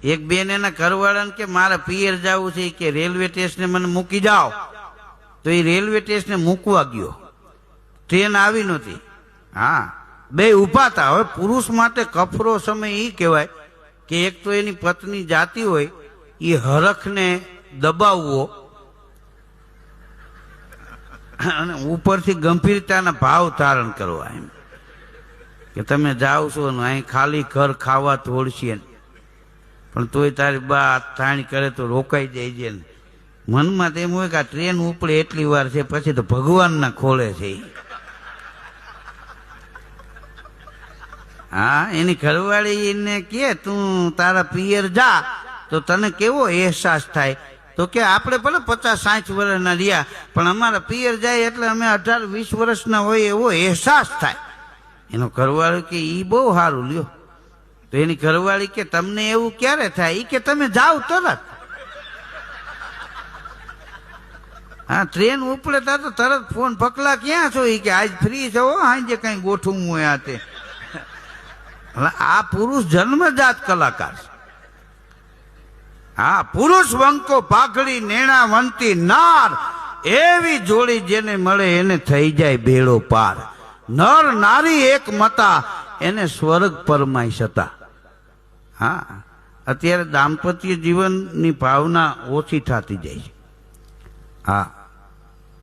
એક બેન એના ઘરવાળાને કે મારે પિયર જવું છે કે રેલવે સ્ટેશને મને મૂકી જાઓ, તો એ રેલવે સ્ટેશને મૂકવા ગયો, ટ્રેન આવી નહોતી. હા, બે ઊભા હતા. હવે પુરુષ માટે કફરો સમય એ કહેવાય કે એક તો એની પત્ની જાતી હોય એ હરખને દબાવવો અને ઉપરથી ગંભીરતાના ભાવ ધારણ કરવા, એમ કે તમે જાઓ છો ને અહીં ખાલી ઘર ખાવા તોડશે, પણ તોય તારી બા થાણી કરે તો રોકાઈ જાય છે ને. મનમાં તેમ હોય કે આ ટ્રેન ઉપડે એટલી વાર છે, પછી તો ભગવાનના ખોળે છે. હા, એની ઘરવાળી એને કે તું તારા પિયર જા તો તને કેવો અહેસાસ થાય, તો કે આપણે ભલે 50-60 વર્ષના રહ્યા, પણ અમારા પિયર જાય એટલે અમે 18-20 વર્ષના હોય એવો અહેસાસ થાય. એનો ઘરવાળો કે ઈ બહુ સારું લ્યો. તો એની ઘરવાળી કે તમને એવું ક્યારે થાય? ઈ કે તમે જાઓ તરત. હા, ટ્રેન ઉપડે તો તરત ફોન, પકલા ક્યાં છો? ઈ કે આજ ફ્રી છો, આજે કઈ ગોઠવું હોય. તે આ પુરુષ જન્મજાત કલાકાર. હા, પુરુષ વંકો પાઘડી નેણાવંતી નાર, એવી જોડી જેને મળે એને થઈ જાય બેડો પાર. નર નારી એક મતા, એને સ્વર્ગ પરમાઈ સતા. હા, અત્યારે દાંપત્ય જીવનની ભાવના ઓછી થતી જાય છે. હા.